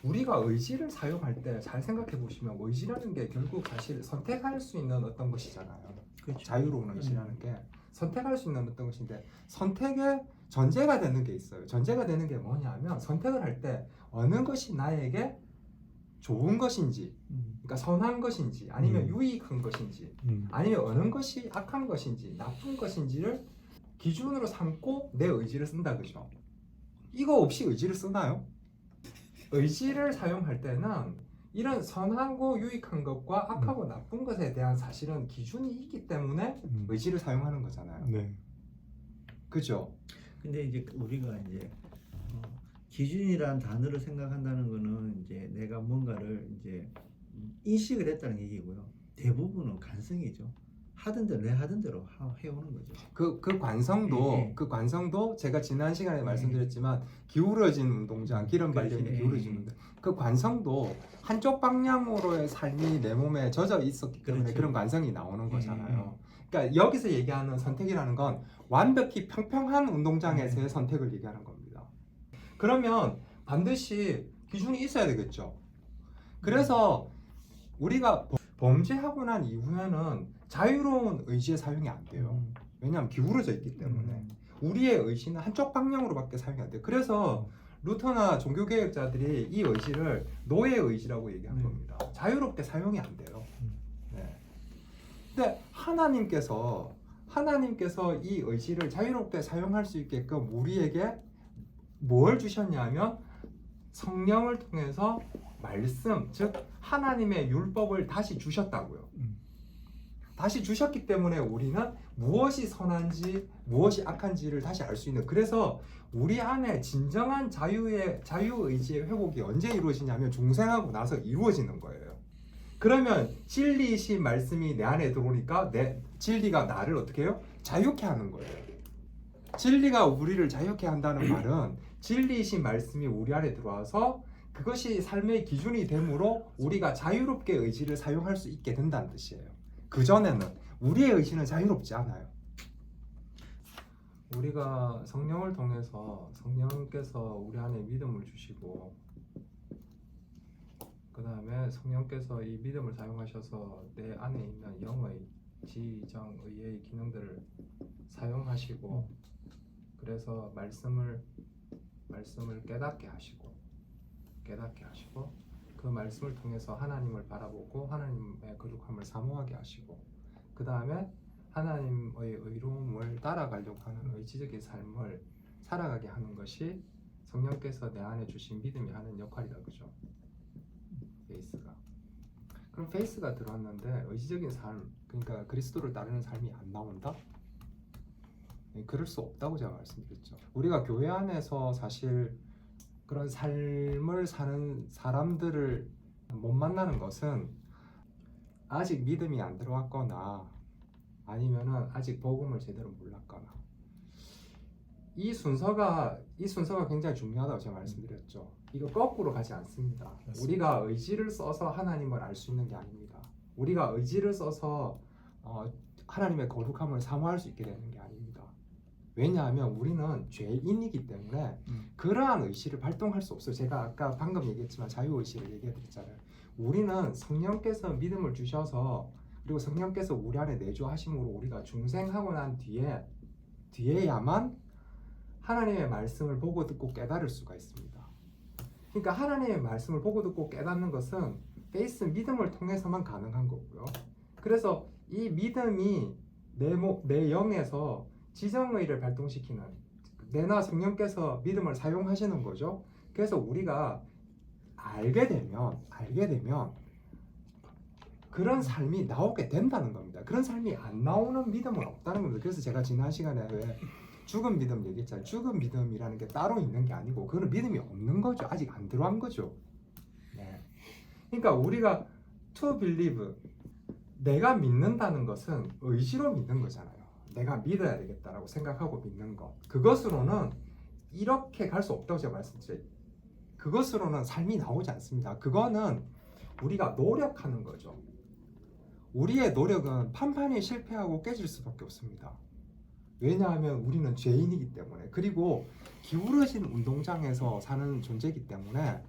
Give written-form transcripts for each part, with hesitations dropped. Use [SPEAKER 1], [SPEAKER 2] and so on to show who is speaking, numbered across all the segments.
[SPEAKER 1] 우리가 의지를 사용할 때 잘 생각해 보시면 의지라는 게 결국 사실 선택할 수 있는 어떤 것이잖아요.
[SPEAKER 2] 그렇죠.
[SPEAKER 1] 자유로운 의지라는 게 선택할 수 있는 어떤 것인데 선택의 전제가 되는 게 있어요. 전제가 되는 게 뭐냐면 선택을 할 때 어느 것이 나에게 좋은 것인지, 그러니까 선한 것인지, 아니면 유익한 것인지, 아니면 어느 것이 악한 것인지, 나쁜 것인지를 기준으로 삼고 내 의지를 쓴다, 그죠? 이거 없이 의지를 쓰나요? 의지를 사용할 때는 이런 선하고 유익한 것과 악하고 나쁜 것에 대한 사실은 기준이 있기 때문에 의지를 사용하는 거잖아요.
[SPEAKER 3] 네.
[SPEAKER 1] 그죠?
[SPEAKER 2] 근데 이제 우리가 이제 기준이란 단어를 생각한다는 거는 이제 내가 뭔가를 이제 인식을 했다는 얘기고요. 대부분은 간성이죠. 하던 대로 내 하던 대로 해오는 거죠.
[SPEAKER 1] 그 관성도
[SPEAKER 2] 예.
[SPEAKER 1] 그 관성도 제가 지난 시간에
[SPEAKER 2] 예.
[SPEAKER 1] 말씀드렸지만 기울어진 운동장, 기름 발림이
[SPEAKER 2] 그렇지.
[SPEAKER 1] 기울어진
[SPEAKER 2] 예.
[SPEAKER 1] 운동. 그 관성도 한쪽 방향으로의 삶이 내 몸에 젖어 있었기 때문에
[SPEAKER 2] 그렇죠.
[SPEAKER 1] 그런 관성이 나오는 거잖아요. 그러니까 여기서 얘기하는 선택이라는 건 완벽히 평평한 운동장에서의 선택을 얘기하는 겁니다. 그러면 반드시 기준이 있어야 되겠죠. 그래서 우리가 범죄하고 난 이후에는 자유로운 의지의 사용이 안 돼요. 왜냐하면 기울어져 있기 때문에 우리의 의지는 한쪽 방향으로밖에 사용이 안 돼요. 그래서 루터나 종교개혁자들이 이 의지를 노예 의지라고 얘기한 겁니다. 자유롭게 사용이 안 돼요. 네. 근데 하나님께서 이 의지를 자유롭게 사용할 수 있게끔 우리에게 뭘 주셨냐면 성령을 통해서 말씀, 즉 하나님의 율법을 다시 주셨다고요. 다시 주셨기 때문에 우리는 무엇이 선한지 무엇이 악한지를 다시 알 수 있는, 그래서 우리 안에 진정한 자유의지의 회복이 언제 이루어지냐면 중생하고 나서 이루어지는 거예요. 그러면 진리이신 말씀이 내 안에 들어오니까 진리가 나를 어떻게 해요? 자유케 하는 거예요. 진리가 우리를 자유케 한다는 말은 진리이신 말씀이 우리 안에 들어와서 그것이 삶의 기준이 되므로 우리가 자유롭게 의지를 사용할 수 있게 된다는 뜻이에요. 그전에는 우리의 의지는 자유롭지 않아요. 우리가 성령을 통해서 성령께서 우리 안에 믿음을 주시고 그 다음에 성령께서 이 믿음을 사용하셔서 내 안에 있는 영의 지, 정, 의의 기능들을 사용하시고 그래서 말씀을 깨닫게 하시고 그 말씀을 통해서 하나님을 바라보고 하나님의 거룩함을 사모하게 하시고 그 다음에 하나님의 의로움을 따라가려고 하는 의지적인 삶을 살아가게 하는 것이 성령께서 내 안에 주신 믿음이 하는 역할이다, 그죠? 페이스가. 그럼 페이스가 들어왔는데 의지적인 삶, 그러니까 그리스도를 따르는 삶이 안 나온다? 그럴 수 없다고 제가 말씀드렸죠. 우리가 교회 안에서 사실 그런 삶을 사는 사람들을 못 만나는 것은 아직 믿음이 안 들어왔거나 아니면은 아직 복음을 제대로 몰랐거나, 이 순서가 굉장히 중요하다고 제가 말씀드렸죠. 이거 거꾸로 가지 않습니다.
[SPEAKER 3] 맞습니다.
[SPEAKER 1] 우리가 의지를 써서 하나님을 알 수 있는 게 아닙니다. 우리가 의지를 써서 하나님의 거룩함을 사모할 수 있게 되는 게 아닙니다. 왜냐하면 우리는 죄인이기 때문에 그러한 의지를 발동할 수 없어요. 제가 아까 방금 얘기했지만 자유의지를 얘기해드렸잖아요. 우리는 성령께서 믿음을 주셔서 그리고 성령께서 우리 안에 내주하심으로 우리가 중생하고 난 뒤에야만 하나님의 말씀을 보고 듣고 깨달을 수가 있습니다. 그러니까 하나님의 말씀을 보고 듣고 깨닫는 것은 페이스 믿음을 통해서만 가능한 거고요. 그래서 이 믿음이 내 영에서 지정의를 발동시키는, 내나 성령께서 믿음을 사용하시는 거죠. 그래서 우리가 알게 되면 그런 삶이 나오게 된다는 겁니다. 그런 삶이 안 나오는 믿음은 없다는 겁니다. 그래서 제가 지난 시간에 왜 죽은 믿음 얘기했잖아요. 죽은 믿음이라는 게 따로 있는 게 아니고 그거는 믿음이 없는 거죠. 아직 안 들어간 거죠. 네. 그러니까 우리가 to believe, 내가 믿는다는 것은 의지로 믿는 거잖아요. 내가 믿어야 되겠다라고 생각하고 믿는 것, 그것으로는 이렇게 갈 수 없다고 제가 말씀드려요. 그것으로는 삶이 나오지 않습니다. 그거는 우리가 노력하는 거죠. 우리의 노력은 판판히 실패하고 깨질 수밖에 없습니다. 왜냐하면 우리는 죄인이기 때문에, 그리고 기울어진 운동장에서 사는 존재이기 때문에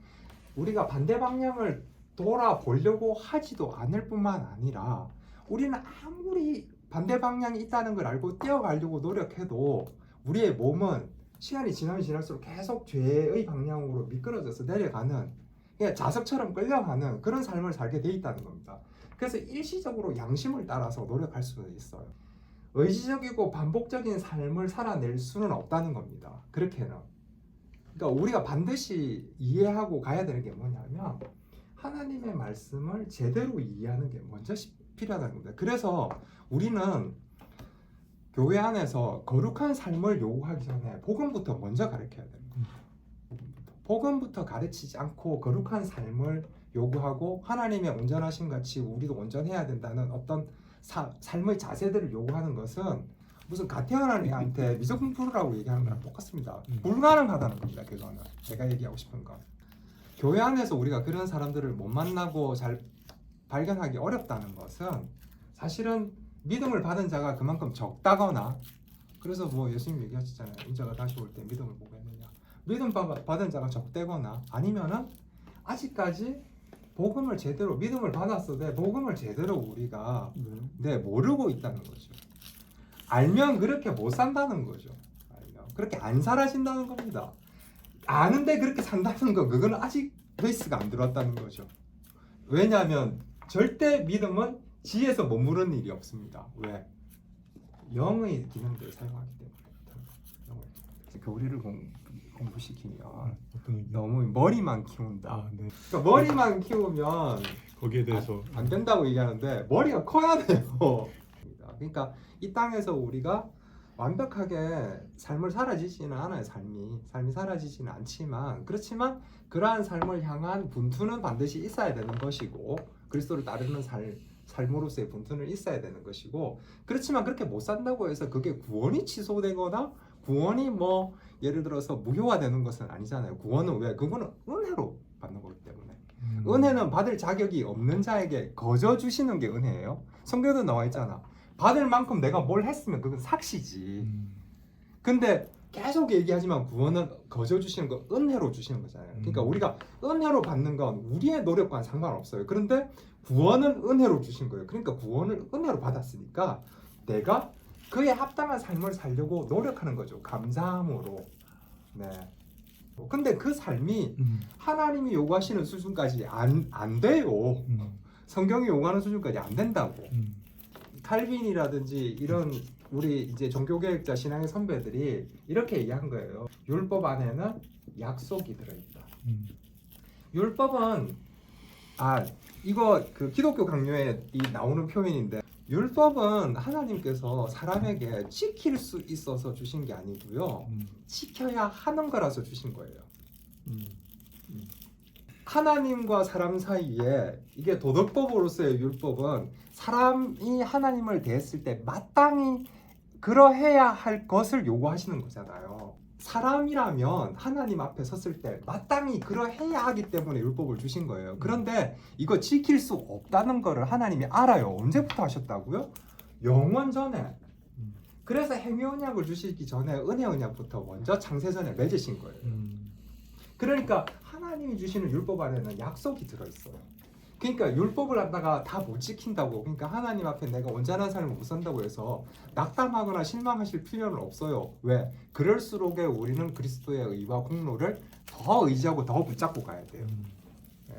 [SPEAKER 1] 우리가 반대 방향을 돌아보려고 하지도 않을 뿐만 아니라 우리는 아무리 반대 방향이 있다는 걸 알고 뛰어가려고 노력해도 우리의 몸은 시간이 지나면 지날수록 계속 죄의 방향으로 미끄러져서 내려가는, 그냥 자석처럼 끌려가는 그런 삶을 살게 돼 있다는 겁니다. 그래서 일시적으로 양심을 따라서 노력할 수는 있어요. 의지적이고 반복적인 삶을 살아낼 수는 없다는 겁니다. 그렇게는. 그러니까 우리가 반드시 이해하고 가야 되는 게 뭐냐면 하나님의 말씀을 제대로 이해하는 게 먼저 필요하다는 겁니다. 그래서 우리는 교회 안에서 거룩한 삶을 요구하기 전에 복음부터 먼저 가르쳐야 됩니다. 복음부터 가르치지 않고 거룩한 삶을 요구하고 하나님의 온전하신 같이 우리도 온전해야 된다는 어떤 삶의 자세들을 요구하는 것은 무슨 가태어난 애한테 미적분 풀으라고 얘기하는 거랑 똑같습니다. 불가능하다는 겁니다. 그거는 제가 얘기하고 싶은 건 교회 안에서 우리가 그런 사람들을 못 만나고 잘 발견하기 어렵다는 것은 사실은 믿음을 받은 자가 그만큼 적다거나, 그래서 뭐 예수님 얘기하셨잖아요. 인자가 다시 올 때 믿음을 보겠느냐. 믿음 받은 자가 적대거나 아니면은 아직까지 복음을 제대로 믿음을 받았어도 복음을 제대로 우리가 모르고 있다는 거죠. 알면 그렇게 못 산다는 거죠. 알면 그렇게 안 살아진다는 겁니다. 아는데 그렇게 산다는 거, 그건 아직 베이스가 안 들어왔다는 거죠. 왜냐하면 절대 믿음은 지에서 머무르는 일이 없습니다. 왜? 영의 기능들을 사용하기 때문에. 교리를 공부시키면 너무 머리만 키운다.
[SPEAKER 3] 네.
[SPEAKER 1] 그러니까 머리만 키우면
[SPEAKER 3] 거기에 대해서
[SPEAKER 1] 안 된다고 얘기하는데 머리가 커야 돼요. 그러니까 이 땅에서 우리가 완벽하게 삶을 살아지지는 않아요. 삶이 살아지지는 않지만, 그렇지만 그러한 삶을 향한 분투는 반드시 있어야 되는 것이고, 그리스도를 따르는 삶으로서의 분투는 있어야 되는 것이고, 그렇지만 그렇게 못 산다고 해서 그게 구원이 취소되거나 구원이 뭐 예를 들어서 무효화되는 것은 아니잖아요. 구원은 왜? 그거는 은혜로 받는 거기 때문에. 은혜는 받을 자격이 없는 자에게 거저 주시는 게 은혜예요. 성경에도 나와 있잖아. 받을 만큼 내가 뭘 했으면 그건 삭시지. 근데 계속 얘기하지만 구원은 거저 주시는 거, 은혜로 주시는 거잖아요. 그러니까 우리가 은혜로 받는 건 우리의 노력과는 상관없어요. 그런데 구원은 은혜로 주신 거예요. 그러니까 구원을 은혜로 받았으니까 내가 그에 합당한 삶을 살려고 노력하는 거죠. 감사함으로. 네. 근데 그 삶이 하나님이 요구하시는 수준까지 안 돼요. 성경이 요구하는 수준까지 안 된다고. 칼빈이라든지 이런 우리 이제 종교개혁자 신앙의 선배들이 이렇게 얘기한 거예요. 율법 안에는 약속이 들어있다. 율법은 이거 그 기독교 강요에 나오는 표현인데, 율법은 하나님께서 사람에게 지킬 수 있어서 주신 게 아니고요, 지켜야 하는 거라서 주신 거예요. 하나님과 사람 사이에 이게 도덕법으로서의 율법은 사람이 하나님을 대했을 때 마땅히 그러해야 할 것을 요구하시는 거잖아요. 사람이라면 하나님 앞에 섰을 때 마땅히 그러해야 하기 때문에 율법을 주신 거예요. 그런데 이거 지킬 수 없다는 거를 하나님이 알아요. 언제부터 하셨다고요? 영원 전에. 그래서 행위 언약을 주시기 전에 은혜 언약부터 먼저 창세전에 맺으신 거예요. 그러니까 하나님이 주시는 율법 안에는 약속이 들어있어요. 그러니까 율법을 갖다가 다 못 지킨다고, 그러니까 하나님 앞에 내가 온전한 삶을 못 산다고 해서 낙담하거나 실망하실 필요는 없어요. 왜? 그럴수록 우리는 그리스도의 의와 공로를 더 의지하고 더 붙잡고 가야 돼요. 네.